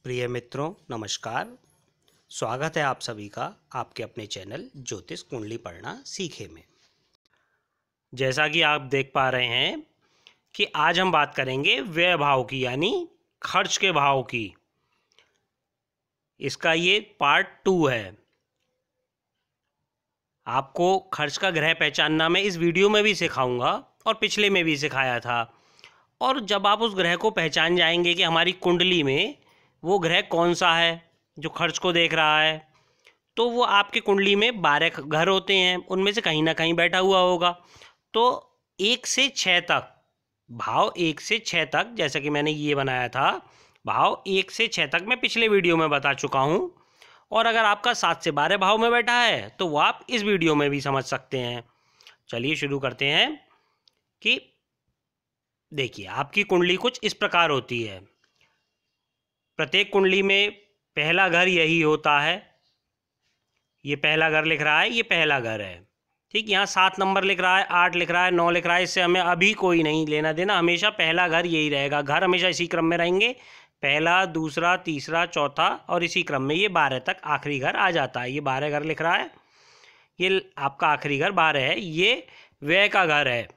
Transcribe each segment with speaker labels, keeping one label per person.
Speaker 1: प्रिय मित्रों नमस्कार। स्वागत है आप सभी का आपके अपने चैनल ज्योतिष कुंडली पढ़ना सीखे में। जैसा कि आप देख पा रहे हैं कि आज हम बात करेंगे व्यय भाव की, यानी खर्च के भाव की। इसका ये पार्ट 2 है। आपको खर्च का ग्रह पहचानना मैं इस वीडियो में भी सिखाऊंगा और पिछले में भी सिखाया था। और जब आप उस ग्रह को पहचान जाएंगे कि हमारी कुंडली में वो ग्रह कौन सा है जो खर्च को देख रहा है, तो वो आपके कुंडली में 12 घर होते हैं, उनमें से कहीं ना कहीं बैठा हुआ होगा। तो 1 से 6 तक भाव, 1 से 6 तक, जैसा कि मैंने ये बनाया था भाव 1 से 6 तक मैं पिछले वीडियो में बता चुका हूँ। और अगर आपका 7 से 12 भाव में बैठा है तो वो आप इस वीडियो में भी समझ सकते हैं। चलिए शुरू करते हैं। कि देखिए, आपकी कुंडली कुछ इस प्रकार होती है। प्रत्येक कुंडली में पहला घर यही होता है। ये पहला घर लिख रहा है, ये पहला घर है। ठीक, यहाँ 7 नंबर लिख रहा है, 8 लिख रहा है, 9 लिख रहा है, इससे हमें अभी कोई नहीं लेना देना। हमेशा पहला घर यही रहेगा। घर हमेशा इसी क्रम में रहेंगे, पहला, दूसरा, तीसरा, चौथा, और इसी क्रम में ये 12 तक आखिरी घर आ जाता है। ये 12 घर लिख रहा है, ये आपका आखिरी घर 12 है। ये व्यय का घर है।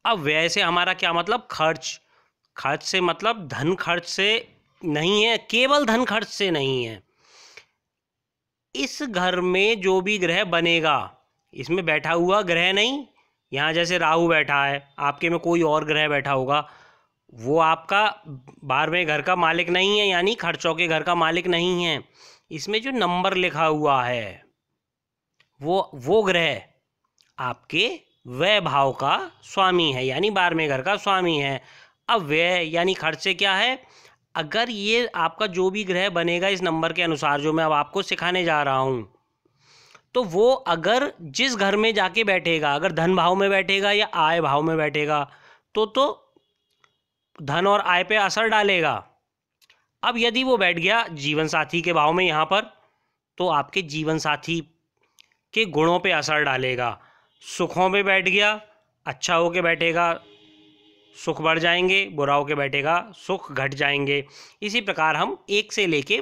Speaker 1: अब व्यय से हमारा क्या मतलब? खर्च। खर्च से मतलब धन खर्च से नहीं है, केवल धन खर्च से नहीं है। इस घर में जो भी ग्रह बनेगा, इसमें बैठा हुआ ग्रह नहीं, यहाँ जैसे राहु बैठा है, आपके में कोई और ग्रह बैठा होगा, वो आपका 12वें घर का मालिक नहीं है, यानी खर्चों के घर का मालिक नहीं है। इसमें जो नंबर लिखा हुआ है वो ग्रह आपके व्यय भाव का स्वामी है, यानी 12वें घर का स्वामी है। अब व्यय यानी खर्च से क्या है? अगर ये आपका जो भी ग्रह बनेगा इस नंबर के अनुसार जो मैं अब आपको सिखाने जा रहा हूँ, तो वो अगर जिस घर में जाके बैठेगा, अगर धन भाव में बैठेगा या आय भाव में बैठेगा, तो धन और आय पे असर डालेगा। अब यदि वो बैठ गया जीवन साथी के भाव में यहाँ पर, तो आपके जीवन साथी के गुणों पे असर डालेगा। सुखों पे बैठ गया, अच्छा होके बैठेगा, सुख बढ़ जाएंगे, बुरा होके बैठेगा, सुख घट जाएंगे। इसी प्रकार हम 1 से लेके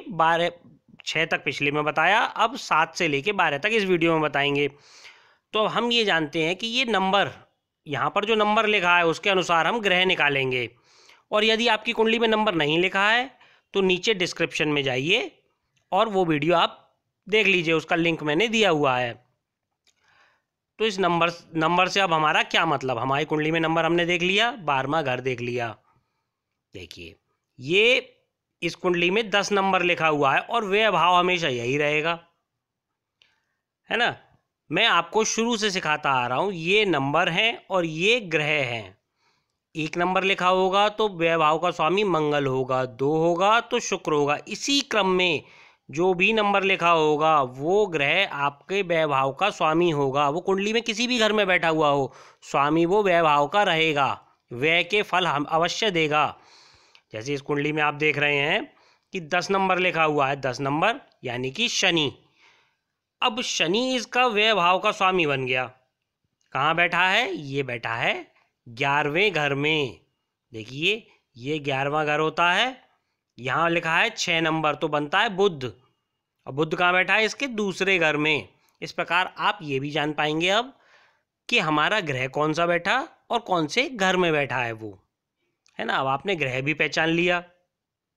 Speaker 1: 6 तक पिछले में बताया, अब 7 से लेके 12 तक इस वीडियो में बताएंगे। तो हम ये जानते हैं कि ये नंबर, यहाँ पर जो नंबर लिखा है उसके अनुसार हम ग्रह निकालेंगे। और यदि आपकी कुंडली में नंबर नहीं लिखा है तो नीचे डिस्क्रिप्शन में जाइए और वो वीडियो आप देख लीजिए, उसका लिंक मैंने दिया हुआ है। तो इस नंबर से अब हमारा क्या मतलब? हमारी कुंडली में नंबर हमने देख लिया, 12वां घर देख लिया। देखिए, ये इस कुंडली में 10 नंबर लिखा हुआ है और व्यय भाव हमेशा यही रहेगा, है ना। मैं आपको शुरू से सिखाता आ रहा हूँ, ये नंबर हैं और ये ग्रह हैं। 1 नंबर लिखा होगा तो व्यय भाव का स्वामी मंगल होगा, 2 होगा तो शुक्र होगा। इसी क्रम में जो भी नंबर लिखा होगा वो ग्रह आपके व्यय भाव का स्वामी होगा। वो कुंडली में किसी भी घर में बैठा हुआ हो, स्वामी वो व्यय भाव का रहेगा, व्यय के फल हम अवश्य देगा। जैसे इस कुंडली में आप देख रहे हैं कि 10 नंबर लिखा हुआ है, 10 नंबर यानी कि शनि। अब शनि इसका व्यय भाव का स्वामी बन गया। कहाँ बैठा है? ये बैठा है 11वें घर में। देखिए, ये 11वां घर होता है। यहाँ लिखा है 6 नंबर, तो बनता है बुध। अब बुध कहाँ बैठा है? इसके दूसरे घर में। इस प्रकार आप ये भी जान पाएंगे अब कि हमारा ग्रह कौन सा बैठा और कौन से घर में बैठा है वो, है ना। अब आपने ग्रह भी पहचान लिया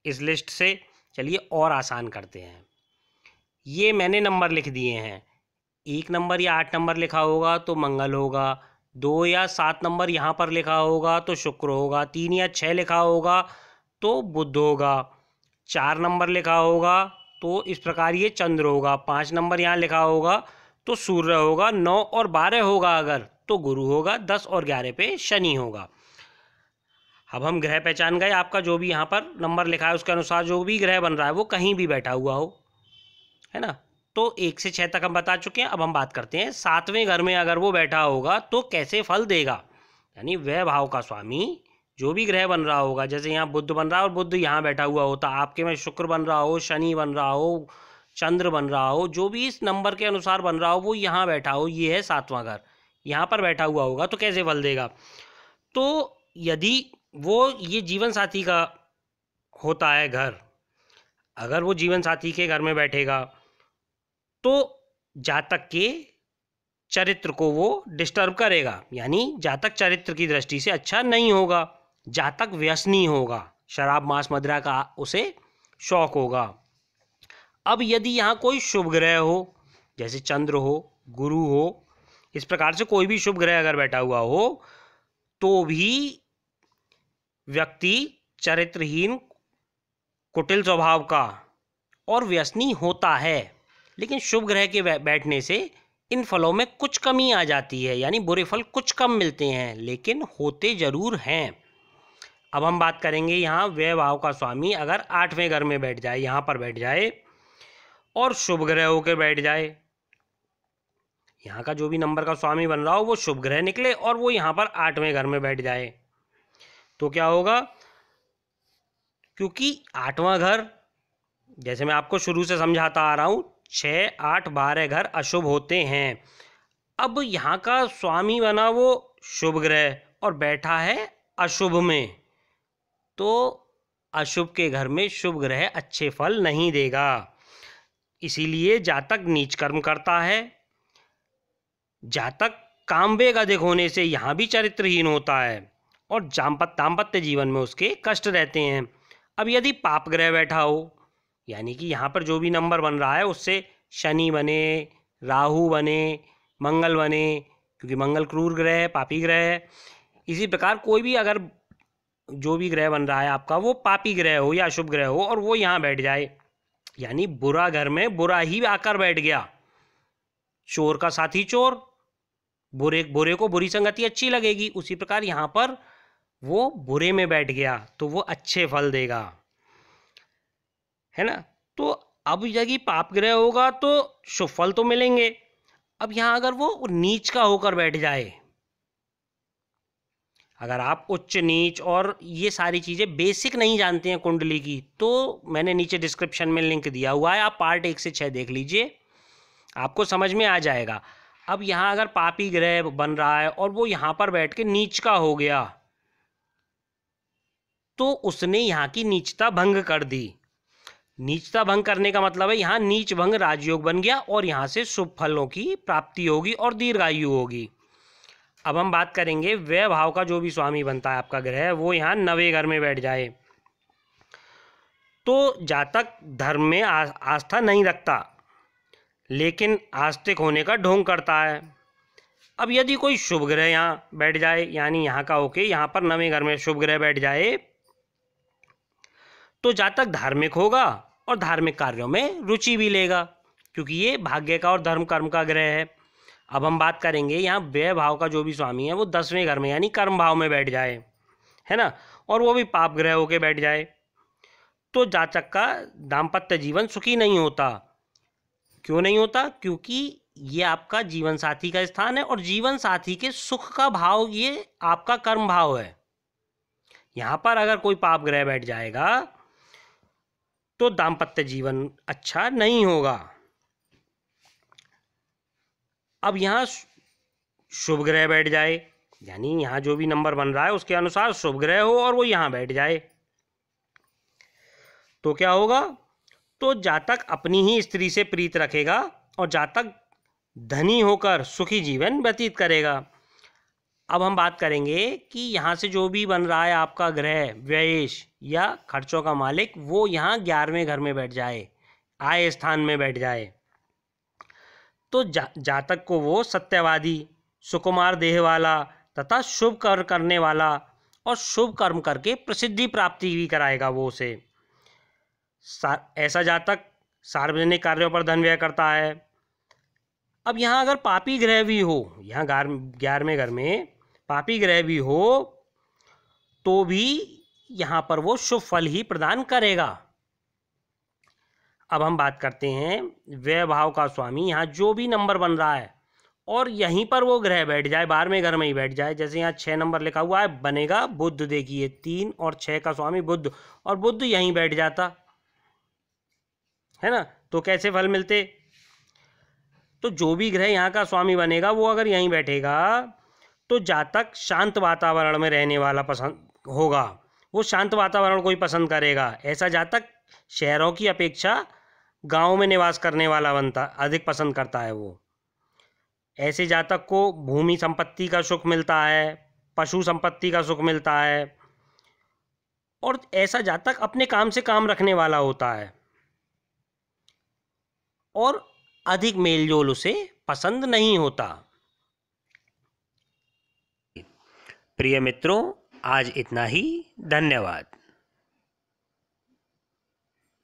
Speaker 1: इस लिस्ट से। चलिए और आसान करते हैं। ये मैंने नंबर लिख दिए हैं। 1 नंबर या 8 नंबर लिखा होगा तो मंगल होगा, 2 या 7 नंबर यहाँ पर लिखा होगा तो शुक्र होगा, 3 या 6 लिखा होगा तो बुध होगा, 4 नंबर लिखा होगा तो इस प्रकार ये चंद्र होगा, 5 नंबर यहाँ लिखा होगा तो सूर्य होगा, 9 और 12 होगा अगर तो गुरु होगा, 10 और 11 पे शनि होगा। अब हम ग्रह पहचान गए। आपका जो भी यहाँ पर नंबर लिखा है उसके अनुसार जो भी ग्रह बन रहा है वो कहीं भी बैठा हुआ हो, है ना। तो 1 से 6 तक हम बता चुके हैं। अब हम बात करते हैं 7वें घर में अगर वो बैठा होगा तो कैसे फल देगा। यानी व्यय भाव का स्वामी जो भी ग्रह बन रहा होगा, जैसे यहाँ बुध बन रहा है और बुध यहाँ बैठा हुआ होता, आपके में शुक्र बन रहा हो, शनि बन रहा हो, चंद्र बन रहा हो, जो भी इस नंबर के अनुसार बन रहा हो वो यहाँ बैठा हो, ये है 7वां घर, यहाँ पर बैठा हुआ होगा तो कैसे फल देगा। तो यदि वो ये जीवन साथी का होता है घर, अगर वो जीवन साथी के घर में बैठेगा तो जातक के चरित्र को वो डिस्टर्ब करेगा, यानी जातक चरित्र की दृष्टि से अच्छा नहीं होगा। जातक व्यसनी होगा, शराब मांस मदिरा का उसे शौक होगा। अब यदि यहाँ कोई शुभ ग्रह हो, जैसे चंद्र हो, गुरु हो, इस प्रकार से कोई भी शुभ ग्रह अगर बैठा हुआ हो तो भी व्यक्ति चरित्रहीन, कुटिल स्वभाव का और व्यसनी होता है। लेकिन शुभ ग्रह के बैठने से इन फलों में कुछ कमी आ जाती है, यानी बुरे फल कुछ कम मिलते हैं, लेकिन होते जरूर हैं। अब हम बात करेंगे यहाँ व्यय भाव का स्वामी अगर 8वें घर में बैठ जाए, यहाँ पर बैठ जाए और शुभ ग्रह होकर बैठ जाए, यहाँ का जो भी नंबर का स्वामी बन रहा हो वो शुभ ग्रह निकले और वो यहाँ पर 8वें घर में बैठ जाए, तो क्या होगा? क्योंकि 8वां घर, जैसे मैं आपको शुरू से समझाता आ रहा हूँ, 6, 8, 12 घर अशुभ होते हैं। अब यहाँ का स्वामी बना वो शुभ ग्रह और बैठा है अशुभ में, तो अशुभ के घर में शुभ ग्रह अच्छे फल नहीं देगा। इसीलिए जातक नीच कर्म करता है। जातक कामवेग अधिक होने से यहाँ भी चरित्रहीन होता है और दाम्पत्य जीवन में उसके कष्ट रहते हैं। अब यदि पाप ग्रह बैठा हो, यानी कि यहाँ पर जो भी नंबर बन रहा है उससे शनि बने, राहु बने, मंगल बने, क्योंकि मंगल क्रूर ग्रह है, पापी ग्रह है। इसी प्रकार कोई भी अगर जो भी ग्रह बन रहा है आपका वो पापी ग्रह हो या अशुभ ग्रह हो और वो यहाँ बैठ जाए, यानी बुरा घर में बुरा ही आकर बैठ गया। चोर का साथी चोर, बुरे को बुरी संगति अच्छी लगेगी, उसी प्रकार यहाँ पर वो बुरे में बैठ गया तो वो अच्छे फल देगा, है ना। तो अब यदि पाप ग्रह होगा तो शुभ फल तो मिलेंगे। अब यहाँ अगर वो नीच का होकर बैठ जाए, अगर आप उच्च नीच और ये सारी चीज़ें बेसिक नहीं जानते हैं कुंडली की, तो मैंने नीचे डिस्क्रिप्शन में लिंक दिया हुआ है, आप पार्ट 1 से 6 देख लीजिए, आपको समझ में आ जाएगा। अब यहाँ अगर पापी ग्रह बन रहा है और वो यहाँ पर बैठ के नीच का हो गया तो उसने यहाँ की नीचता भंग कर दी। नीचता भंग करने का मतलब है यहाँ नीच भंग राजयोग बन गया और यहाँ से शुभ फलों की प्राप्ति होगी और दीर्घायु होगी। अब हम बात करेंगे व्यय भाव का जो भी स्वामी बनता है आपका ग्रह, वो यहाँ 9वें घर में बैठ जाए तो जातक धर्म में आस्था नहीं रखता, लेकिन आस्तिक होने का ढोंग करता है। अब यदि कोई शुभ ग्रह यहाँ बैठ जाए, यानी यहाँ का होके यहाँ पर 9वें घर में शुभ ग्रह बैठ जाए, तो जातक धार्मिक होगा और धार्मिक कार्यों में रुचि भी लेगा, क्योंकि ये भाग्य का और धर्म कर्म का ग्रह है। अब हम बात करेंगे यहाँ व्यय भाव का जो भी स्वामी है वो 10वें घर में यानी कर्म भाव में बैठ जाए, है ना, और वो भी पाप ग्रह होके बैठ जाए, तो जातक का दाम्पत्य जीवन सुखी नहीं होता। क्यों नहीं होता? क्योंकि ये आपका जीवन साथी का स्थान है और जीवन साथी के सुख का भाव ये आपका कर्म भाव है। यहाँ पर अगर कोई पाप ग्रह बैठ जाएगा तो दाम्पत्य जीवन अच्छा नहीं होगा। अब यहाँ शुभ ग्रह बैठ जाए, यानी यहाँ जो भी नंबर बन रहा है उसके अनुसार शुभ ग्रह हो और वो यहाँ बैठ जाए, तो क्या होगा? तो जातक अपनी ही स्त्री से प्रीत रखेगा और जातक धनी होकर सुखी जीवन व्यतीत करेगा। अब हम बात करेंगे कि यहाँ से जो भी बन रहा है आपका ग्रह व्ययेश या खर्चों का मालिक, वो यहाँ 11वें घर में बैठ जाए, आय स्थान में बैठ जाए, तो जातक को वो सत्यवादी, सुकुमार देह वाला तथा शुभ कर्म करने वाला और शुभ कर्म करके प्रसिद्धि प्राप्ति भी कराएगा वो उसे। ऐसा जातक सार्वजनिक कार्यों पर धन व्यय करता है। अब यहाँ अगर पापी ग्रह भी हो, यहाँ 11वें घर में पापी ग्रह भी हो तो भी यहाँ पर वो शुभ फल ही प्रदान करेगा। अब हम बात करते हैं व्यय भाव का स्वामी यहाँ जो भी नंबर बन रहा है और यहीं पर वो ग्रह बैठ जाए, 12वें घर में ही बैठ जाए, जैसे यहाँ 6 नंबर लिखा हुआ है, बनेगा बुध, देखिए 3 और 6 का स्वामी बुध, और बुध यहीं बैठ जाता है ना, तो कैसे फल मिलते? तो जो भी ग्रह यहाँ का स्वामी बनेगा वो अगर यहीं बैठेगा तो जातक शांत वातावरण में रहने वाला पसंद होगा, वो शांत वातावरण को ही पसंद करेगा। ऐसा जातक शहरों की अपेक्षा गांव में निवास करने वाला अधिक पसंद करता है। वो ऐसे जातक को भूमि संपत्ति का सुख मिलता है, पशु संपत्ति का सुख मिलता है, और ऐसा जातक अपने काम से काम रखने वाला होता है और अधिक मेलजोल उसे पसंद नहीं होता। प्रिय मित्रों, आज इतना ही। धन्यवाद।